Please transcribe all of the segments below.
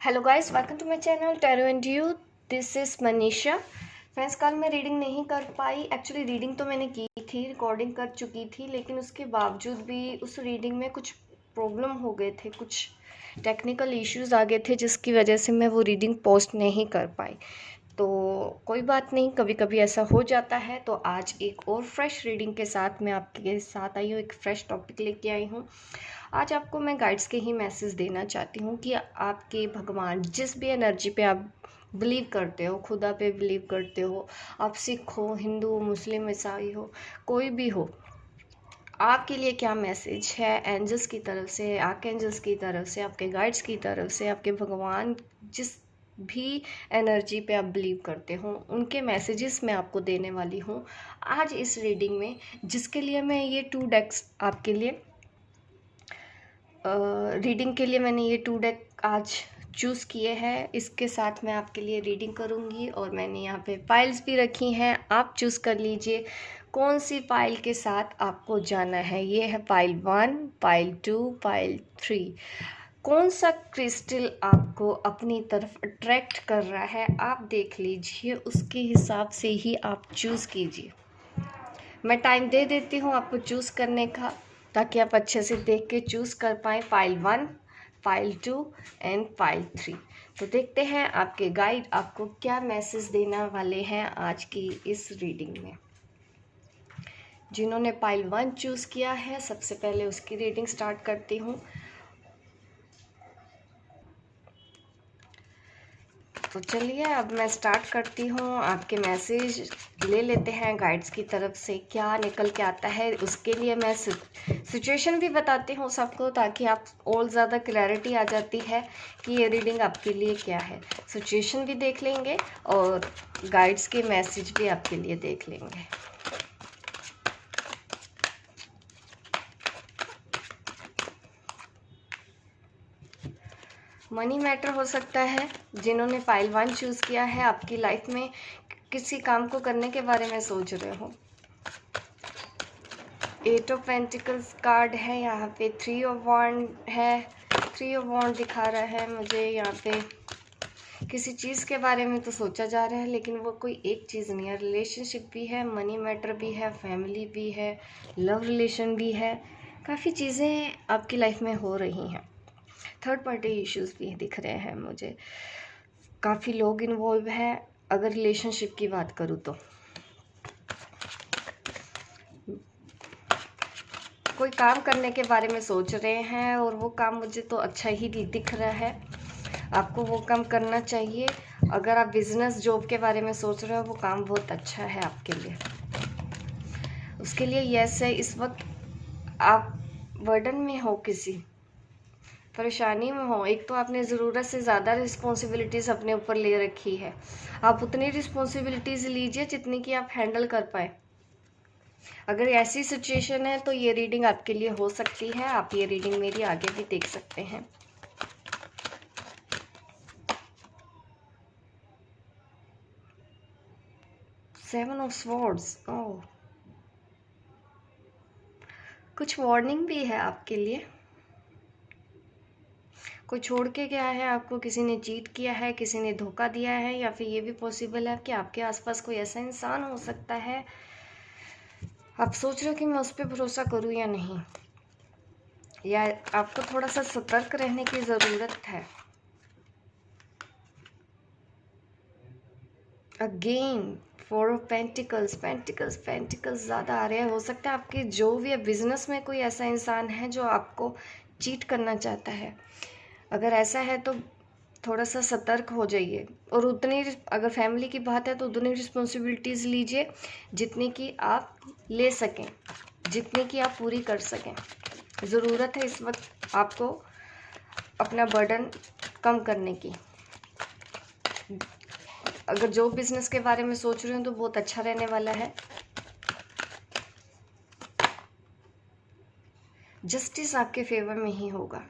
Hello guys, welcome to my channel tarot and you. This is Manisha. Friends, कल मैं reading नहीं कर पाई। Actually reading तो मैंने की थी, रिकॉर्डिंग कर चुकी थी, लेकिन उसके बावजूद भी उस रीडिंग में कुछ प्रॉब्लम हो गए थे, कुछ टेक्निकल इश्यूज आ गए थे, जिसकी वजह से मैं वो रीडिंग पोस्ट नहीं कर पाई। तो कोई बात नहीं, कभी कभी ऐसा हो जाता है। तो आज एक और फ्रेश रीडिंग के साथ मैं आपके साथ आई हूँ, एक फ्रेश टॉपिक लेके आई हूँ। आज आपको मैं गाइड्स के ही मैसेज देना चाहती हूँ कि आपके भगवान, जिस भी एनर्जी पे आप बिलीव करते हो, खुदा पे बिलीव करते हो, आप सिख हो, हिंदू, मुस्लिम, ईसाई हो, कोई भी हो, आपके लिए क्या मैसेज है एंजल्स की तरफ से, आर्कएंजल्स की तरफ से, आपके गाइड्स की तरफ से, आपके भगवान, जिस भी एनर्जी पे आप बिलीव करते हो, उनके मैसेजेस मैं आपको देने वाली हूँ आज इस रीडिंग में, जिसके लिए मैं ये 2 डेक्स आपके लिए रीडिंग के लिए मैंने ये 2 डेक आज चूज़ किए हैं। इसके साथ मैं आपके लिए रीडिंग करूँगी और मैंने यहाँ पे फाइल्स भी रखी हैं। आप चूज़ कर लीजिए कौन सी फाइल के साथ आपको जाना है। ये है फाइल 1, फाइल 2, फाइल 3। कौन सा क्रिस्टल आपको अपनी तरफ अट्रैक्ट कर रहा है, आप देख लीजिए, उसके हिसाब से ही आप चूज़ कीजिए। मैं टाइम दे देती हूँ आपको चूज़ करने का, ताकि आप अच्छे से देख के चूज़ कर पाएँ फाइल 1, फाइल 2 एंड फाइल 3। तो देखते हैं आपके गाइड आपको क्या मैसेज देने वाले हैं आज की इस रीडिंग में। जिन्होंने फाइल 1 चूज़ किया है, सबसे पहले उसकी रीडिंग स्टार्ट करती हूँ। तो चलिए अब मैं स्टार्ट करती हूँ। आपके मैसेज ले लेते हैं गाइड्स की तरफ से, क्या निकल के आता है। उसके लिए मैं सिचुएशन भी बताती हूँ सबको, ताकि आप और ज़्यादा क्लैरिटी आ जाती है कि ये रीडिंग आपके लिए क्या है। सिचुएशन भी देख लेंगे और गाइड्स के मैसेज भी आपके लिए देख लेंगे। मनी मैटर हो सकता है। जिन्होंने फाइल 1 चूज़ किया है, आपकी लाइफ में किसी काम को करने के बारे में सोच रहे हो। 8 ऑफ पेंटिकल्स कार्ड है यहाँ पे, 3 ऑफ वॉन्ड है। 3 ऑफ वॉन्ड दिखा रहा है मुझे यहाँ पे। किसी चीज़ के बारे में तो सोचा जा रहा है, लेकिन वो कोई एक चीज़ नहीं है। रिलेशनशिप भी है, मनी मैटर भी है, फैमिली भी है, लव रिलेशन भी है। काफ़ी चीज़ें आपकी लाइफ में हो रही हैं। थर्ड पार्टी इश्यूज भी दिख रहे हैं मुझे। काफ़ी लोग इन्वॉल्व हैं अगर रिलेशनशिप की बात करूँ तो। कोई काम करने के बारे में सोच रहे हैं और वो काम मुझे तो अच्छा ही दिख रहा है। आपको वो काम करना चाहिए। अगर आप बिजनेस जॉब के बारे में सोच रहे हो, वो काम बहुत अच्छा है आपके लिए। उसके लिए यस है। इस वक्त आप बर्डन में हो, किसी परेशानी में हो। एक तो आपने ज़रूरत से ज़्यादा रिस्पॉन्सिबिलिटीज़ अपने ऊपर ले रखी है। आप उतनी रिस्पॉन्सिबिलिटीज़ लीजिए जितनी कि आप हैंडल कर पाए। अगर ऐसी सिचुएशन है तो ये रीडिंग आपके लिए हो सकती है। आप ये रीडिंग मेरी आगे भी देख सकते हैं। Seven of swords. ओह, कुछ वार्निंग भी है आपके लिए। कोई छोड़ के गया है आपको, किसी ने चीट किया है, किसी ने धोखा दिया है, या फिर ये भी पॉसिबल है कि आपके आसपास कोई ऐसा इंसान हो सकता है, आप सोच रहे हो कि मैं उस पर भरोसा करूं या नहीं, या आपको थोड़ा सा सतर्क रहने की ज़रूरत है। Again 4 of pentacles. पेंटिकल्स ज़्यादा आ रहे हैं। हो सकता है आपके जो भी बिजनेस में कोई ऐसा इंसान है जो आपको चीट करना चाहता है। अगर ऐसा है तो थोड़ा सा सतर्क हो जाइए। और उतनी, अगर फैमिली की बात है तो उतनी रिस्पॉन्सिबिलिटीज़ लीजिए जितनी कि आप ले सकें, जितनी कि आप पूरी कर सकें। ज़रूरत है इस वक्त आपको अपना बर्डन कम करने की। अगर जो बिज़नेस के बारे में सोच रहे हो तो बहुत अच्छा रहने वाला है। जस्टिस आपके फेवर में ही होगा।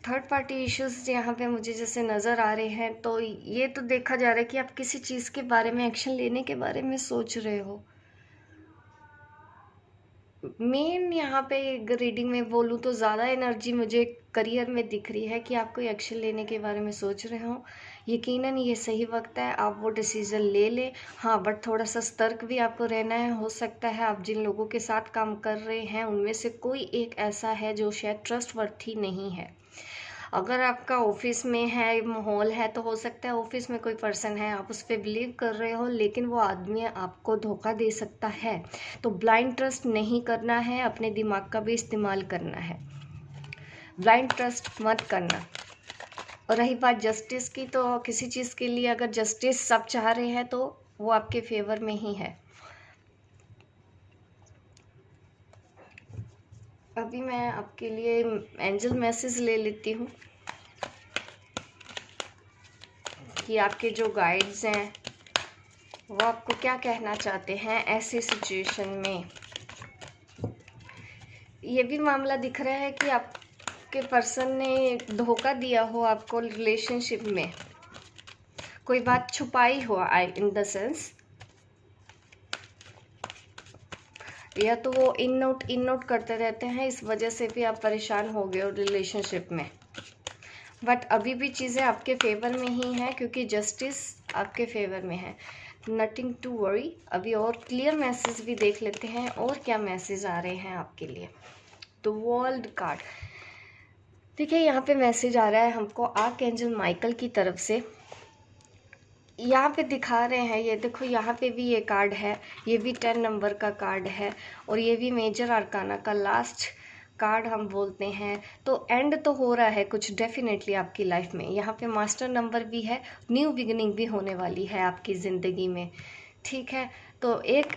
थर्ड पार्टी इश्यूज यहाँ पे मुझे जैसे नज़र आ रहे हैं, तो ये तो देखा जा रहा है कि आप किसी चीज़ के बारे में, एक्शन लेने के बारे में सोच रहे हो। मेन यहाँ पे रीडिंग में बोलूँ तो ज़्यादा एनर्जी मुझे करियर में दिख रही है कि आप कोई एक्शन लेने के बारे में सोच रहे हो। यकीनन ये सही वक्त है, आप वो डिसीज़न ले लें। हाँ, बट थोड़ा सा सतर्क भी आपको रहना है। हो सकता है आप जिन लोगों के साथ काम कर रहे हैं उनमें से कोई एक ऐसा है जो शायद ट्रस्टवर्थी नहीं है। अगर आपका ऑफिस में है माहौल है तो हो सकता है ऑफिस में कोई पर्सन है, आप उस पर बिलीव कर रहे हो, लेकिन वो आदमी आपको धोखा दे सकता है। तो ब्लाइंड ट्रस्ट नहीं करना है, अपने दिमाग का भी इस्तेमाल करना है, ब्लाइंड ट्रस्ट मत करना। और रही बात जस्टिस की, तो किसी चीज़ के लिए अगर जस्टिस सब चाह रहे हैं तो वो आपके फेवर में ही है। अभी मैं आपके लिए एंजल मैसेज ले लेती हूँ कि आपके जो गाइड्स हैं वो आपको क्या कहना चाहते हैं ऐसी सिचुएशन में। ये भी मामला दिख रहा है कि आपके पर्सन ने धोखा दिया हो आपको रिलेशनशिप में, कोई बात छुपाई हो, आई इन द सेंस, या तो वो इन नोट करते रहते हैं, इस वजह से भी आप परेशान हो गए हो रिलेशनशिप में। बट अभी भी चीज़ें आपके फेवर में ही हैं क्योंकि जस्टिस आपके फेवर में है। Nothing to worry. अभी और क्लियर मैसेज भी देख लेते हैं और क्या मैसेज आ रहे हैं आपके लिए। द वर्ल्ड कार्ड, देखिए यहाँ पे मैसेज आ रहा है हमको आर्कएंजल माइकल की तरफ से। यहाँ पे दिखा रहे हैं, ये देखो यहाँ पे भी ये कार्ड है, ये भी 10 नंबर का कार्ड है और ये भी मेजर आर्काना का लास्ट कार्ड हम बोलते हैं। तो एंड तो हो रहा है कुछ डेफिनेटली आपकी लाइफ में। यहाँ पे मास्टर नंबर भी है, न्यू बिगिनिंग भी होने वाली है आपकी ज़िंदगी में, ठीक है। तो एक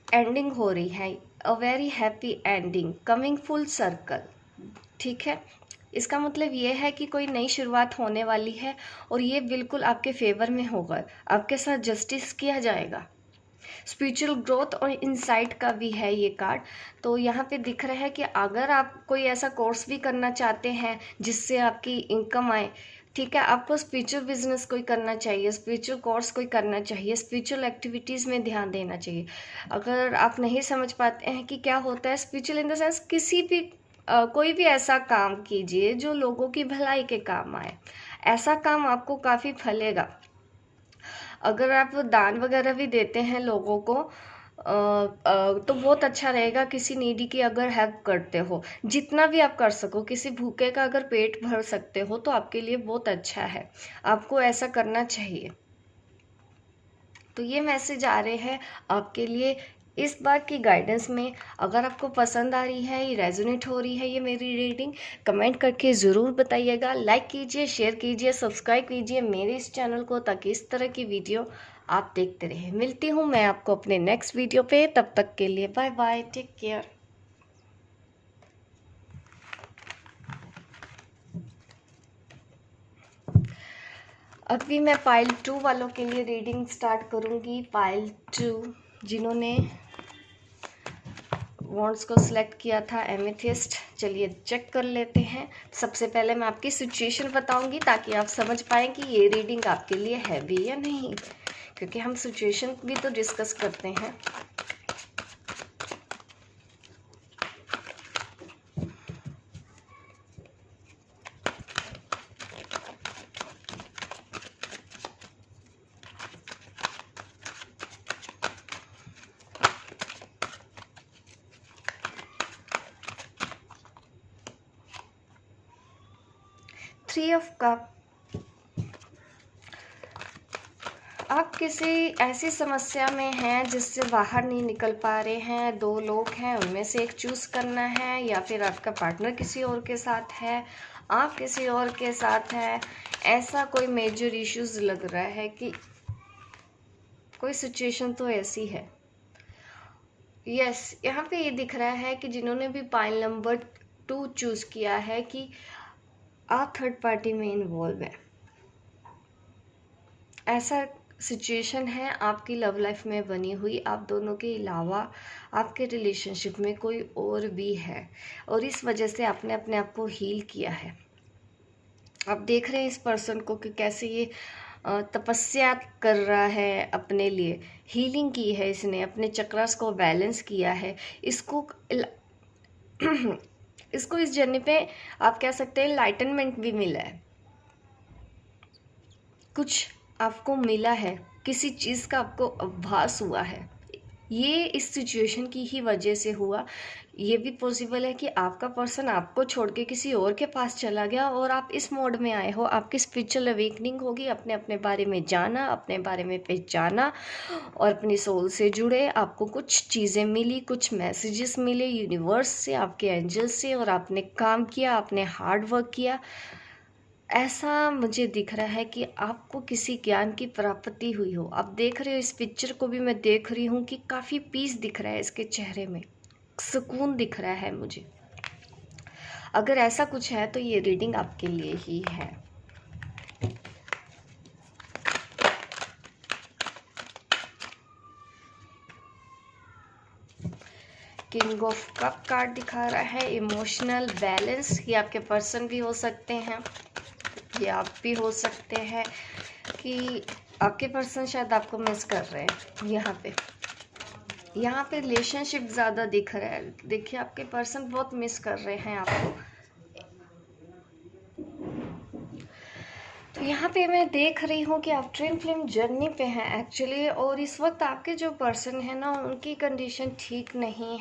एंडिंग हो रही है, a very happy ending coming full circle, ठीक है। इसका मतलब ये है कि कोई नई शुरुआत होने वाली है और ये बिल्कुल आपके फेवर में होगा, आपके साथ जस्टिस किया जाएगा। स्पिरिचुअल ग्रोथ और इंसाइट का भी है ये कार्ड। तो यहाँ पे दिख रहा है कि अगर आप कोई ऐसा कोर्स भी करना चाहते हैं जिससे आपकी इनकम आए, ठीक है, आपको स्पिरिचुअल बिजनेस कोई करना चाहिए, स्पिरिचुअल कोर्स कोई करना चाहिए, स्पिरिचुअल एक्टिविटीज़ में ध्यान देना चाहिए। अगर आप नहीं समझ पाते हैं कि क्या होता है स्पिरिचुअल इन द सेंस, किसी भी कोई भी ऐसा काम कीजिए जो लोगों की भलाई के काम आए, ऐसा काम आपको काफ़ी फलेगा। अगर आप दान वगैरह भी देते हैं लोगों को तो बहुत अच्छा रहेगा। किसी नीडी की अगर हेल्प करते हो, जितना भी आप कर सको, किसी भूखे का अगर पेट भर सकते हो तो आपके लिए बहुत अच्छा है, आपको ऐसा करना चाहिए। तो ये मैसेज आ रहे हैं आपके लिए इस बार की गाइडेंस में। अगर आपको पसंद आ रही है, ये रेजोनेट हो रही है ये मेरी रीडिंग, कमेंट करके ज़रूर बताइएगा। लाइक कीजिए, शेयर कीजिए, सब्सक्राइब कीजिए मेरे इस चैनल को ताकि इस तरह की वीडियो आप देखते रहें। मिलती हूँ मैं आपको अपने नेक्स्ट वीडियो पे, तब तक के लिए बाय बाय, टेक केयर। अभी मैं पाइल 2 वालों के लिए रीडिंग स्टार्ट करूँगी। पाइल 2 जिन्होंने वॉन्ड्स को सिलेक्ट किया था, एमेथिस्ट। चलिए चेक कर लेते हैं। सबसे पहले मैं आपकी सिचुएशन बताऊंगी ताकि आप समझ पाएँ कि ये रीडिंग आपके लिए है भी या नहीं, क्योंकि हम सिचुएशन भी तो डिस्कस करते हैं। थ्री ऑफ कप, आप किसी ऐसी समस्या में हैं जिससे बाहर नहीं निकल पा रहे हैं। दो लोग हैं, उनमें से एक चूज़ करना है, या फिर आपका पार्टनर किसी और के साथ है, आप किसी और के साथ हैं। ऐसा कोई मेजर इश्यूज लग रहा है कि कोई सिचुएशन तो ऐसी है। यस, यहाँ पे ये दिख रहा है कि जिन्होंने भी पाइल नंबर 2 चूज़ किया है कि आप थर्ड पार्टी में इन्वॉल्व है। ऐसा सिचुएशन है आपकी लव लाइफ में बनी हुई, आप दोनों के अलावा आपके रिलेशनशिप में कोई और भी है और इस वजह से आपने अपने आप को हील किया है। आप देख रहे हैं इस पर्सन को कि कैसे ये तपस्या कर रहा है, अपने लिए हीलिंग की है इसने, अपने चक्रास को बैलेंस किया है। इसको इसको इस जर्नी पे आप कह सकते हैं लाइटनमेंट भी मिला है, कुछ आपको मिला है, किसी चीज़ का आपको आभास हुआ है। ये इस सिचुएशन की ही वजह से हुआ। ये भी पॉसिबल है कि आपका पर्सन आपको छोड़ के किसी और के पास चला गया और आप इस मोड में आए हो, आपकी स्पिरिचुअल अवेकनिंग होगी, अपने अपने बारे में जाना, अपने बारे में पहचाना और अपनी सोल से जुड़े। आपको कुछ चीज़ें मिली, कुछ मैसेजेस मिले यूनिवर्स से, आपके एंजल्स से, और आपने काम किया, आपने हार्ड वर्क किया। ऐसा मुझे दिख रहा है कि आपको किसी ज्ञान की प्राप्ति हुई हो। आप देख रहे हो, इस पिक्चर को भी मैं देख रही हूँ कि काफ़ी पीस दिख रहा है इसके चेहरे में, सुकून दिख रहा है मुझे। अगर ऐसा कुछ है तो ये रीडिंग आपके लिए ही है। किंग ऑफ कप कार्ड दिखा रहा है इमोशनल बैलेंस। ये आपके पर्सन भी हो सकते हैं, ये आप भी हो सकते हैं कि आपके पर्सन शायद आपको मिस कर रहे हैं। यहाँ पे रिलेशनशिप ज़्यादा दिख रहा है। देखिए, आपके पर्सन बहुत मिस कर रहे हैं आपको। तो यहाँ पे मैं देख रही हूँ कि आप ट्विन फ्लेम जर्नी पे हैं एक्चुअली, और इस वक्त आपके जो पर्सन है ना, उनकी कंडीशन ठीक नहीं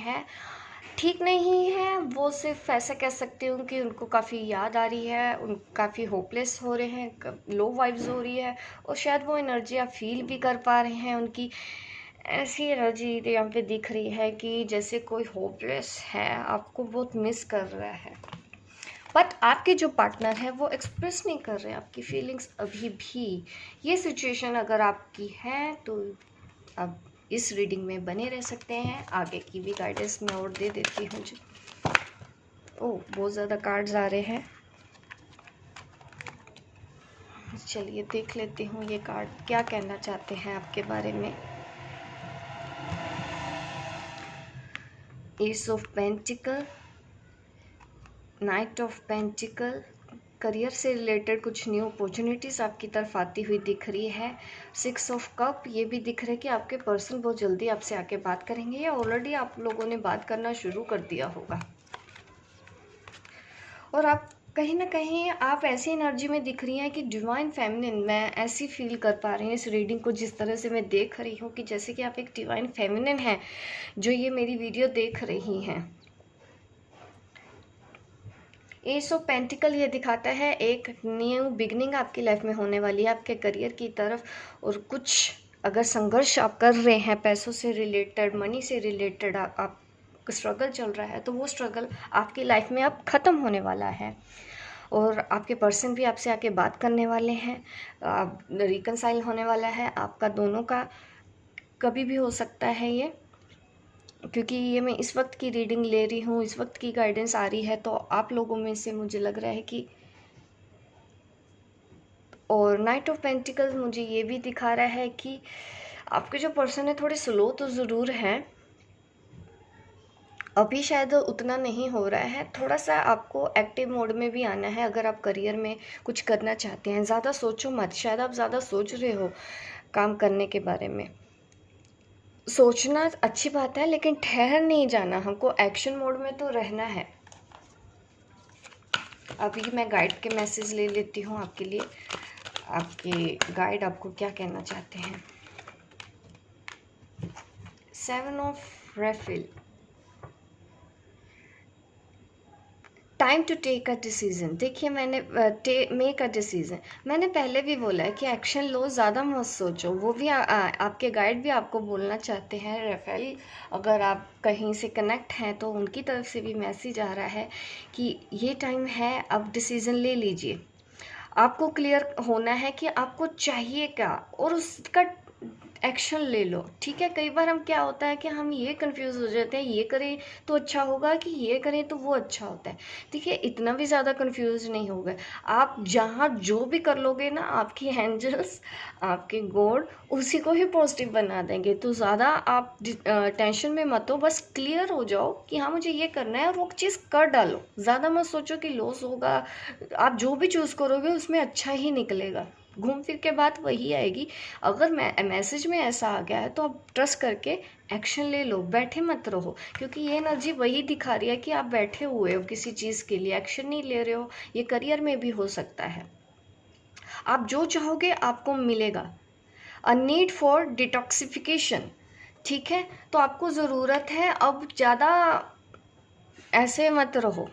है। वो सिर्फ ऐसा कह सकती हूँ कि उनको काफ़ी याद आ रही है, उन काफ़ी होपलेस हो रहे हैं, लो वाइब्स हो रही है, और शायद वो एनर्जी आप फील भी कर पा रहे हैं। उनकी ऐसी एनर्जी यहाँ पे दिख रही है कि जैसे कोई होपलेस है, आपको बहुत मिस कर रहा है। बट आपके जो पार्टनर है वो एक्सप्रेस नहीं कर रहे आपकी फीलिंग्स अभी भी। ये सिचुएशन अगर आपकी है तो आप इस रीडिंग में बने रह सकते हैं। आगे की भी गाइडेंस मैं और दे देती हूँ जी। ओह, बहुत ज़्यादा कार्ड्स आ रहे हैं। चलिए देख लेती हूँ ये कार्ड क्या कहना चाहते हैं आपके बारे में। S of pentacle, night of pentacle, career से रिलेटेड कुछ न्यू अपॉर्चुनिटीज़ आपकी तरफ आती हुई दिख रही है। 6 ऑफ कप, ये भी दिख रहा है कि आपके पर्सन बहुत जल्दी आपसे आके बात करेंगे, या ऑलरेडी आप लोगों ने बात करना शुरू कर दिया होगा। और आप कहीं ना कहीं आप ऐसी एनर्जी में दिख रही हैं कि डिवाइन फेमिनिन, मैं ऐसी फील कर पा रही हूँ इस रीडिंग को जिस तरह से मैं देख रही हूँ कि जैसे कि आप एक डिवाइन फेमिनिन हैं जो ये मेरी वीडियो देख रही हैं। एस ऑफ पेंटिकल ये दिखाता है एक न्यू बिगनिंग आपकी लाइफ में होने वाली है आपके करियर की तरफ, और कुछ अगर संघर्ष आप कर रहे हैं पैसों से रिलेटेड, मनी से रिलेटेड, आप स्ट्रगल चल रहा है, तो वो स्ट्रगल आपकी लाइफ में अब ख़त्म होने वाला है। और आपके पर्सन भी आपसे आके बात करने वाले हैं, रिकनसाइल होने वाला है आपका दोनों का। कभी भी हो सकता है ये, क्योंकि ये मैं इस वक्त की रीडिंग ले रही हूँ, इस वक्त की गाइडेंस आ रही है, तो आप लोगों में से मुझे लग रहा है कि। और नाइट ऑफ पेंटिकल्स मुझे ये भी दिखा रहा है कि आपके जो पर्सन है थोड़े स्लो तो ज़रूर हैं, अभी शायद उतना नहीं हो रहा है। थोड़ा सा आपको एक्टिव मोड में भी आना है अगर आप करियर में कुछ करना चाहते हैं। ज़्यादा सोचो मत, शायद आप ज़्यादा सोच रहे हो काम करने के बारे में। सोचना अच्छी बात है, लेकिन ठहर नहीं जाना, हमको एक्शन मोड में तो रहना है। अभी मैं गाइड के मैसेज ले लेती हूँ आपके लिए। आपके गाइड आपको क्या कहना चाहते हैं। 7 of refill, time to take a decision. देखिए, मैंने मेक अ डिसीज़न, मैंने पहले भी बोला है कि एक्शन लो, ज़्यादा मत सोचो। वो भी आपके गाइड भी आपको बोलना चाहते हैं रेफेल। अगर आप कहीं से कनेक्ट हैं तो उनकी तरफ से भी मैसेज आ रहा है कि ये टाइम है, अब डिसीज़न ले लीजिए। आपको क्लियर होना है कि आपको चाहिए क्या और उसका एक्शन ले लो। ठीक है, कई बार हम क्या होता है कि हम ये कंफ्यूज हो जाते हैं, ये करें तो अच्छा होगा कि ये करें तो वो अच्छा होता है। देखिए, इतना भी ज़्यादा कंफ्यूज नहीं होगा। आप जहाँ जो भी कर लोगे ना, आपकी एंजल्स, आपके गॉड उसी को ही पॉजिटिव बना देंगे। तो ज़्यादा आप टेंशन में मत हो, बस क्लियर हो जाओ कि हाँ मुझे ये करना है और वो चीज़ कर डालो। ज़्यादा मत सोचो कि लॉस होगा। आप जो भी चूज़ करोगे उसमें अच्छा ही निकलेगा। घूम फिर के बात वही आएगी। अगर मैसेज में ऐसा आ गया है तो आप ट्रस्ट करके एक्शन ले लो, बैठे मत रहो, क्योंकि ये एनर्जी वही दिखा रही है कि आप बैठे हुए हो किसी चीज़ के लिए, एक्शन नहीं ले रहे हो। ये करियर में भी हो सकता है। आप जो चाहोगे आपको मिलेगा। अ नीड फॉर डिटॉक्सिफिकेशन, ठीक है। तो आपको ज़रूरत है, अब ज़्यादा ऐसे मत रहो।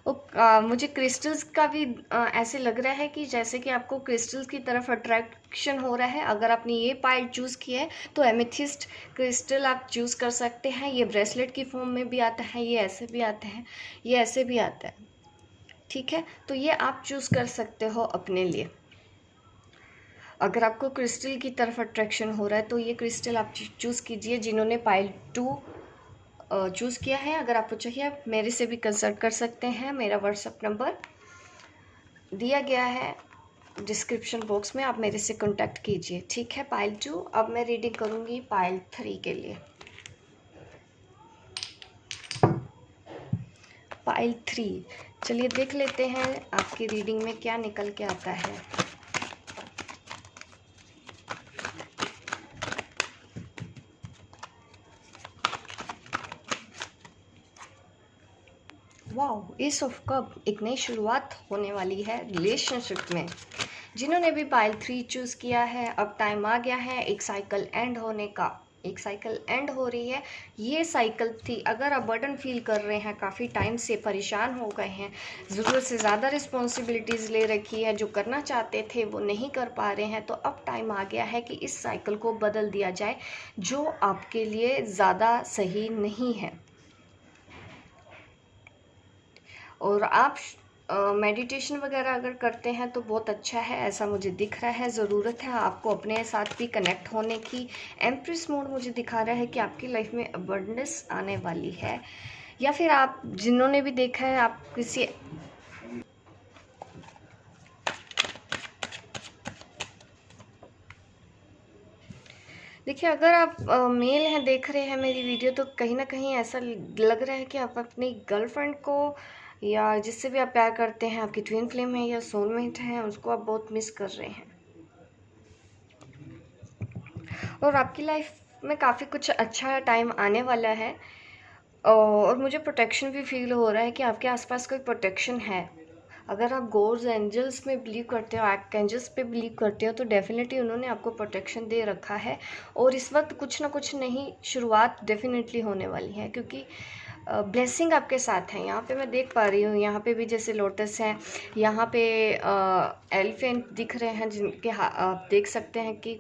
मुझे क्रिस्टल्स का भी ऐसे लग रहा है कि जैसे कि आपको क्रिस्टल्स की तरफ अट्रैक्शन हो रहा है। अगर आपने ये पाइल चूज़ किया है तो एमेथिस्ट क्रिस्टल आप चूज़ कर सकते हैं। ये ब्रेसलेट की फॉर्म में भी आता है, ये ऐसे भी आता है, ये ऐसे भी आता है, ठीक है। तो ये आप चूज़ कर सकते हो अपने लिए। अगर आपको क्रिस्टल की तरफ अट्रैक्शन हो रहा है तो ये क्रिस्टल आप चूज़ कीजिए। जिन्होंने पाइल 2 चूज़ किया है, अगर आपको चाहिए आप मेरे से भी कंसल्ट कर सकते हैं। मेरा व्हाट्सएप नंबर दिया गया है डिस्क्रिप्शन बॉक्स में, आप मेरे से कांटेक्ट कीजिए, ठीक है। पाइल 2। अब मैं रीडिंग करूँगी पाइल 3 के लिए। पाइल 3, चलिए देख लेते हैं आपकी रीडिंग में क्या निकल के आता है। वाओ, एस ऑफ कप, एक नई शुरुआत होने वाली है रिलेशनशिप में। जिन्होंने भी पाइल 3 चूज़ किया है, अब टाइम आ गया है एक साइकिल एंड होने का। एक साइकिल एंड हो रही है। ये साइकिल थी, अगर आप बर्डन फील कर रहे हैं, काफ़ी टाइम से परेशान हो गए हैं, ज़रूरत से ज़्यादा रिस्पॉन्सिबिलिटीज़ ले रखी है, जो करना चाहते थे वो नहीं कर पा रहे हैं, तो अब टाइम आ गया है कि इस साइकिल को बदल दिया जाए, जो आपके लिए ज़्यादा सही नहीं है। और आप मेडिटेशन वगैरह अगर करते हैं तो बहुत अच्छा है, ऐसा मुझे दिख रहा है। ज़रूरत है आपको अपने साथ भी कनेक्ट होने की। एम्प्रेस मोड मुझे दिखा रहा है कि आपकी लाइफ में अबंडेंस आने वाली है। या फिर आप जिन्होंने भी देखा है, आप किसी देखिए, अगर आप मेल हैं, देख रहे हैं मेरी वीडियो, तो कहीं ना कहीं ऐसा लग रहा है कि आप अपनी गर्लफ्रेंड को या जिससे भी आप प्यार करते हैं, आपकी ट्विन फ्लेम है या सोलमेट है, उसको आप बहुत मिस कर रहे हैं। और आपकी लाइफ में काफ़ी कुछ अच्छा टाइम आने वाला है। और मुझे प्रोटेक्शन भी फील हो रहा है कि आपके आसपास कोई प्रोटेक्शन है। अगर आप गॉड्स एंजल्स में बिलीव करते हो, आर्कएंजल्स पे बिलीव करते हो, तो डेफिनेटली उन्होंने आपको प्रोटेक्शन दे रखा है। और इस वक्त कुछ ना कुछ नई शुरुआत डेफिनेटली होने वाली है, क्योंकि ब्लेसिंग आपके साथ है। यहाँ पे मैं देख पा रही हूँ, यहाँ पे भी जैसे लोटस है, यहाँ पे एलिफेंट दिख रहे हैं, जिनके आप देख सकते हैं कि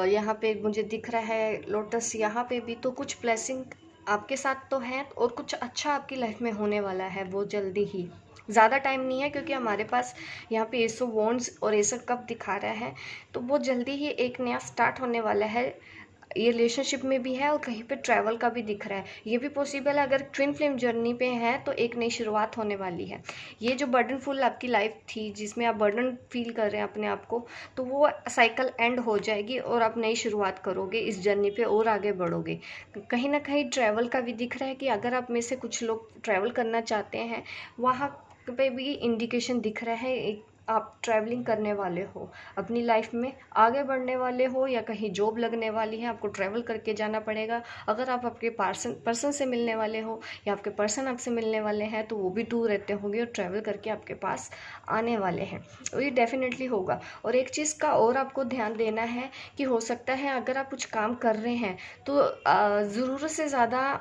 यहाँ पे मुझे दिख रहा है लोटस। यहाँ पे भी तो कुछ ब्लेसिंग आपके साथ तो है, और कुछ अच्छा आपकी लाइफ में होने वाला है बहुत जल्दी ही। ज़्यादा टाइम नहीं है, क्योंकि हमारे पास यहाँ पे एस ऑफ वॉन्ड्स और एस ऑफ कप दिखा रहा है, तो बहुत जल्दी ही एक नया स्टार्ट होने वाला है। ये रिलेशनशिप में भी है और कहीं पे ट्रैवल का भी दिख रहा है। ये भी पॉसिबल है, अगर ट्विन फ्लेम जर्नी पे है तो एक नई शुरुआत होने वाली है। ये जो बर्डनफुल आपकी लाइफ थी, जिसमें आप बर्डन फील कर रहे हैं अपने आप को, तो वो साइकिल एंड हो जाएगी और आप नई शुरुआत करोगे इस जर्नी पे और आगे बढ़ोगे। कहीं ना कहीं ट्रैवल का भी दिख रहा है कि अगर आप में से कुछ लोग ट्रैवल करना चाहते हैं, वहाँ पे भी इंडिकेशन दिख रहा है एक आप ट्रैवलिंग करने वाले हो, अपनी लाइफ में आगे बढ़ने वाले हो, या कहीं जॉब लगने वाली है, आपको ट्रैवल करके जाना पड़ेगा। अगर आप आपके पर्सन से मिलने वाले हो या आपके पर्सन आपसे मिलने वाले हैं, तो वो भी दूर रहते होंगे और ट्रैवल करके आपके पास आने वाले हैं। और ये डेफिनेटली होगा। और एक चीज़ का और आपको ध्यान देना है कि हो सकता है अगर आप कुछ काम कर रहे हैं तो ज़रूरत से ज़्यादा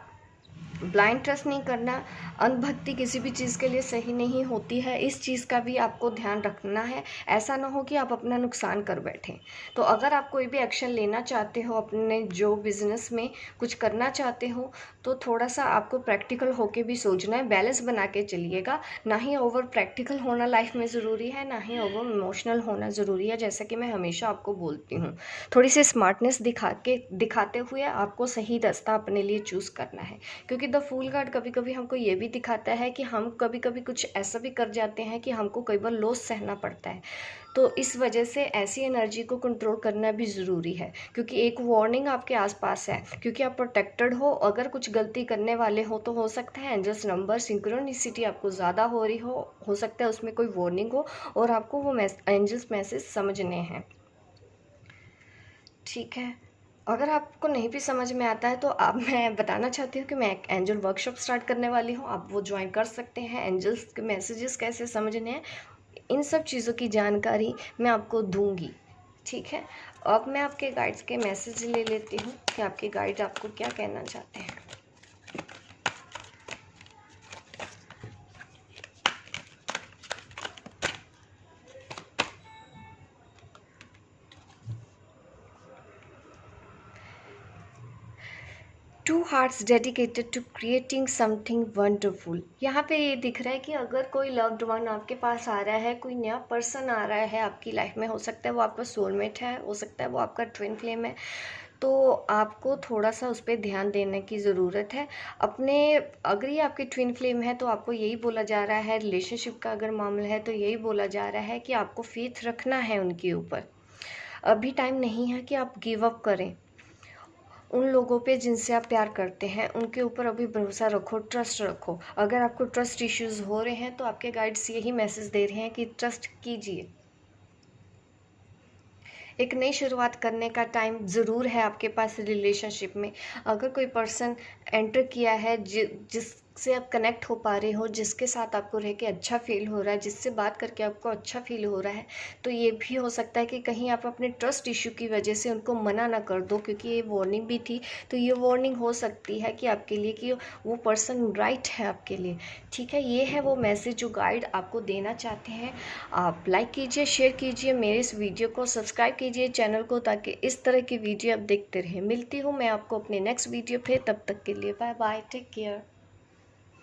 ब्लाइंड ट्रस्ट नहीं करना। अंधभक्ति किसी भी चीज़ के लिए सही नहीं होती है, इस चीज़ का भी आपको ध्यान रखना है। ऐसा ना हो कि आप अपना नुकसान कर बैठें। तो अगर आप कोई भी एक्शन लेना चाहते हो, अपने जो बिज़नेस में कुछ करना चाहते हो, तो थोड़ा सा आपको प्रैक्टिकल होके भी सोचना है, बैलेंस बना के चलिएगा। ना ही ओवर प्रैक्टिकल होना लाइफ में ज़रूरी है, ना ही ओवर इमोशनल होना ज़रूरी है। जैसा कि मैं हमेशा आपको बोलती हूँ, थोड़ी सी स्मार्टनेस दिखाते हुए आपको सही रास्ता अपने लिए चूज़ करना है। क्योंकि द फूल कार्ड कभी कभी हमको ये भी दिखाता है कि हम कभी कभी कुछ ऐसा भी कर जाते हैं कि हमको कई बार लॉस सहना पड़ता है। तो इस वजह से ऐसी एनर्जी को कंट्रोल करना भी ज़रूरी है, क्योंकि एक वार्निंग आपके आसपास है, क्योंकि आप प्रोटेक्टेड हो। अगर कुछ गलती करने वाले हो तो हो सकता है एंजल्स नंबर सिंक्रोनिसिटी आपको ज़्यादा हो रही हो सकता है उसमें कोई वार्निंग हो और आपको वो एंजल्स मैसेज समझने हैं। ठीक है, अगर आपको नहीं भी समझ में आता है तो आप मैं बताना चाहती हूँ कि मैं एक एंजल वर्कशॉप स्टार्ट करने वाली हूँ, आप वो ज्वाइन कर सकते हैं। एंजल्स के मैसेजेस कैसे समझने हैं, इन सब चीज़ों की जानकारी मैं आपको दूंगी। ठीक है, अब मैं आपके गाइड्स के मैसेज ले लेती हूँ कि आपके गाइड आपको क्या कहना चाहते हैं। Two hearts dedicated to creating something wonderful. यहाँ पे ये दिख रहा है कि अगर कोई लव्ड वन आपके पास आ रहा है, कोई नया पर्सन आ रहा है आपकी लाइफ में, हो सकता है वो आपका सोलमेट है, हो सकता है वो आपका ट्विन फ्लेम है, तो आपको थोड़ा सा उस पर ध्यान देने की ज़रूरत है अपने। अगर ये आपकी ट्विन फ्लेम है तो आपको यही बोला जा रहा है, रिलेशनशिप का अगर मामला है तो यही बोला जा रहा है कि आपको फेथ रखना है उनके ऊपर। अभी टाइम नहीं है कि आप गिव अप करें। उन लोगों पे जिनसे आप प्यार करते हैं उनके ऊपर अभी भरोसा रखो, ट्रस्ट रखो। अगर आपको ट्रस्ट इश्यूज़ हो रहे हैं तो आपके गाइड्स यही मैसेज दे रहे हैं कि ट्रस्ट कीजिए। एक नई शुरुआत करने का टाइम ज़रूर है आपके पास रिलेशनशिप में। अगर कोई पर्सन एंटर किया है जिससे आप कनेक्ट हो पा रहे हो, जिसके साथ आपको रह के अच्छा फील हो रहा है, जिससे बात करके आपको अच्छा फील हो रहा है, तो ये भी हो सकता है कि कहीं आप अपने ट्रस्ट इशू की वजह से उनको मना ना कर दो, क्योंकि ये वार्निंग भी थी। तो ये वार्निंग हो सकती है कि आपके लिए कि वो पर्सन राइट है आपके लिए। ठीक है, ये है वो मैसेज जो गाइड आपको देना चाहते हैं। आप लाइक कीजिए, शेयर कीजिए मेरे इस वीडियो को, सब्सक्राइब कीजिए चैनल को, ताकि इस तरह की वीडियो आप देखते रहें। मिलती हूँ मैं आपको अपने नेक्स्ट वीडियो पे, तब तक के लिए बाय बाय, टेक केयर।